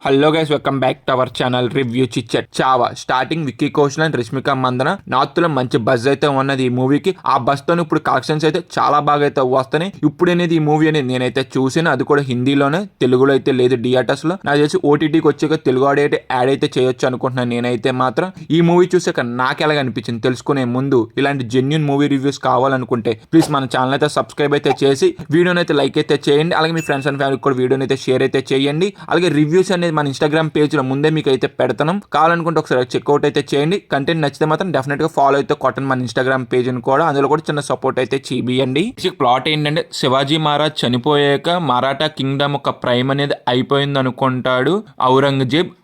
Hello guys, welcome back to our channel review chit chat. Chhaava starting Vicky Kaushal and Rashmika Mandanna north లో మంచి buzz అయితే ఉన్నది ఈ మూవీకి. ఆ బజ్ తో ఇప్పుడు కలెక్షన్స్ అయితే చాలా బాగా అయితే వస్తున్నాయి. ఇప్పుడు అనేది ఈ మూవీ అనేది నేనైతే చూసాను, అది కూడా హిందీలోనే, తెలుగులో అయితే లేదు థియేటర్స్ లో. నాకు తెలిసి ఓటీటీకి వచ్చాక తెలుగు ఆడియో అయితే యాడ్ అయితే చేయొచ్చు అనుకుంటున్నాను. నేనైతే మాత్రం ఈ మూవీ చూసాక నాకు ఎలాగ అనిపించింది తెలుసుకునే ముందు ఇలాంటి జెన్యూన్ మూవీ రివ్యూస్ కావాలనుకుంటే ప్లీజ్ మన ఛానల్ అయితే సబ్స్క్రైబ్ అయితే చేసి వీడియోని అయితే లైక్ అయితే చేయండి. అలాగే మీ ఫ్రెండ్స్ అండ్ ఫ్యామిలీ కూడా వీడియోని అయితే షేర్ అయితే చేయండి. అలాగే రివ్యూస్ అనేది మన ఇన్స్టాగ్రామ్ పేజ్ లో ముందే మీకు అయితే పెడతాం, కావాలనుకుంటే ఒకసారి చెక్అవుట్ అయితే చేయండి. కంటెంట్ నచ్చితే మాత్రం డెఫినెట్ గా ఫాలో అయితే కొట్టండి మన ఇన్స్టాగ్రామ్ పేజ్ ని కూడా, అందులో కూడా చిన్న సపోర్ట్ అయితే చేయండి. ప్లాట్ ఏంటంటే శివాజీ మహారాజ్ చనిపోయాక మరాఠా కింగ్డమ్ ఒక ప్రైమ్ అనేది అయిపోయింది అనుకుంటాడు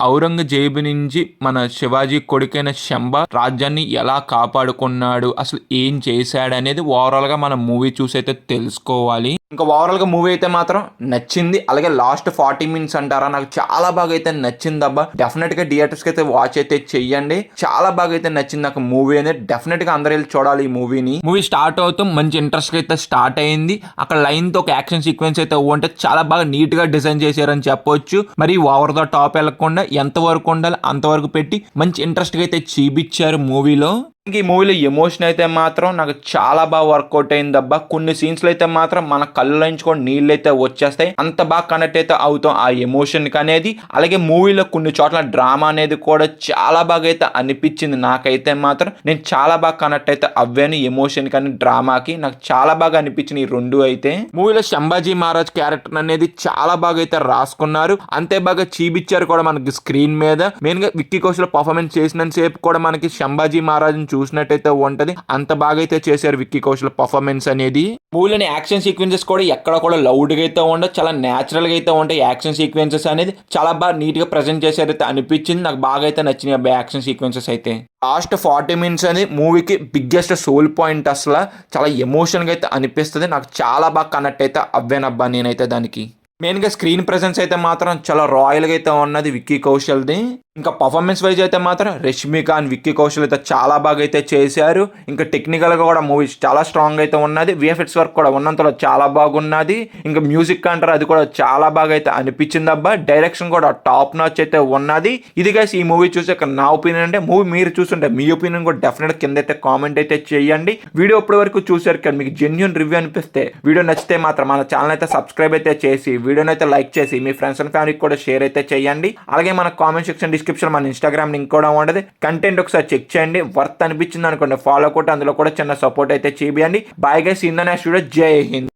ఔరంగజేబు నుంచి మన శివాజీ కొడుకైన శంబా రాజ్యాన్ని ఎలా కాపాడుకున్నాడు, అసలు ఏం చేశాడు అనేది ఓవరాల్ గా మనం మూవీ చూసి అయితే తెలుసుకోవాలి. ఇంకా ఓవరాల్ గా మూవీ అయితే మాత్రం నచ్చింది. అలాగే లాస్ట్ 40 మినిట్స్ అంటారా, నాకు చాలా బాగా అయితే నచ్చింది అబ్బా. డెఫినెట్ గా థియేటర్స్ కి అయితే వాచ్ అయితే చెయ్యండి. చాలా బాగా అయితే నచ్చింది నాకు మూవీ అనేది. డెఫినెట్ గా అందరూ వెళ్ళి చూడాలి ఈ మూవీని. మూవీ స్టార్ట్ అవుతూ మంచి ఇంట్రెస్ట్ అయితే స్టార్ట్ అయింది. అక్కడ లైన్ తో ఒక యాక్షన్ సీక్వెన్స్ అయితే ఉంటే చాలా బాగా నీట్ గా డిజైన్ చేశారని చెప్పొచ్చు. మరి ఓవర్ ద టాప్ వెళ్ళకుండా ఎంత వరకు ఉండాలి అంతవరకు పెట్టి మంచి ఇంట్రెస్ట్ గా అయితే చూపించారు మూవీలో. ఈ మూవీలో ఎమోషన్ అయితే మాత్రం నాకు చాలా బాగా వర్కౌట్ అయింది అబ్బా. కొన్ని సీన్స్ లో అయితే మాత్రం మన కళ్ళు నుంచి కూడా నీళ్ళు అయితే వచ్చేస్తాయి, అంత బాగా కనెక్ట్ అయితే అవుతాం ఆ ఎమోషన్ కి అనేది. అలాగే మూవీలో కొన్ని చోట్ల డ్రామా అనేది కూడా చాలా బాగా అయితే అనిపించింది నాకైతే మాత్రం. నేను చాలా బాగా కనెక్ట్ అయితే అవ్వాను ఎమోషన్ కానీ డ్రామాకి. నాకు చాలా బాగా అనిపించింది ఈ రెండు అయితే. మూవీలో శంభాజీ మహారాజ్ క్యారెక్టర్ అనేది చాలా బాగా అయితే రాసుకున్నారు, అంతే బాగా చూపించారు కూడా మనకి స్క్రీన్ మీద. మెయిన్ గా విక్కీ కౌశల్ పర్ఫార్మెన్స్ చేసినంత సేపు కూడా మనకి శంభాజీ మహారాజ్ చూసినట్టయితే ఉంటది, అంత బాగా అయితే చేశారు విక్కీ కౌశల్ పర్ఫార్మెన్స్ అనేది. మూవీలోని యాక్షన్ సీక్వెన్సెస్ కూడా ఎక్కడ కూడా లౌడ్ గా అయితే ఉండదు, చాలా నేచురల్ గా అయితే ఉంటాయి యాక్షన్ సీక్వెన్సెస్ అనేది. చాలా బాగా నీట్ గా ప్రెజెంట్ చేశారు అయితే అనిపించింది. నాకు బాగా అయితే నచ్చినాయి అబ్బాయి యాక్షన్ సీక్వెన్సెస్ అయితే. లాస్ట్ 40 మినిట్స్ అనేది మూవీకి బిగ్గెస్ట్ సోల్ పాయింట్. అసలు చాలా ఎమోషన్ గా అయితే అనిపిస్తుంది. నాకు చాలా బాగా కనెక్ట్ అయితే అవ్వానబ్బా నేనైతే దానికి. మెయిన్ గా స్క్రీన్ ప్రెసెన్స్ అయితే మాత్రం చాలా రాయల్ గా అయితే ఉన్నది విక్కీ కౌశల్ది. ఇంకా పర్ఫార్మెన్స్ వైజ్ అయితే మాత్రం రష్మిక అండ్ విక్కీ కౌశల్ అయితే చాలా బాగా అయితే చేశారు. ఇంకా టెక్నికల్ గా కూడా మూవీ చాలా స్ట్రాంగ్ అయితే ఉన్నది. విఎఫ్ఎక్స్ వర్క్ కూడా ఉన్నంతలో చాలా బాగున్నది. ఇంకా మ్యూజిక్ అంటారు అది కూడా చాలా బాగా అయితే అనిపించింది అబ్బా. డైరెక్షన్ కూడా టాప్ నాచ్ అయితే ఉన్నది. ఇది గైస్ ఈ మూవీ చూసాక నా ఒపీనియన్. అంటే మూవీ మీరు చూస్తుంటే మీ ఒపీనియన్ కూడా డెఫినెట్ కింద అయితే కామెంట్ అయితే చేయండి. వీడియో ఇప్పటి వరకు చూసారు కానీ మీకు జెన్యూన్ రివ్యూ అనిపిస్తే వీడియో నచ్చితే మాత్రం మన ఛానల్ అయితే సబ్స్క్రైబ్ అయితే చేసి వీడియోని అయితే లైక్ చేసి మీ ఫ్రెండ్స్ అండ్ ఫ్యామిలీకి కూడా షేర్ అయితే చేయండి. అలాగే మన కామెంట్ సెక్షన్ డిస్క్రిప్షన్ మన ఇన్స్టాగ్రామ్ లింక్ కూడా ఉంటుంది. కంటెంట్ ఒకసారి చెక్ చేయండి, వర్త్ అనిపించింది అనుకోండి ఫాలో కొట్టి అందులో కూడా చిన్న సపోర్ట్ అయితే చేయండి. Bye guys, in the next video. జై హింద్.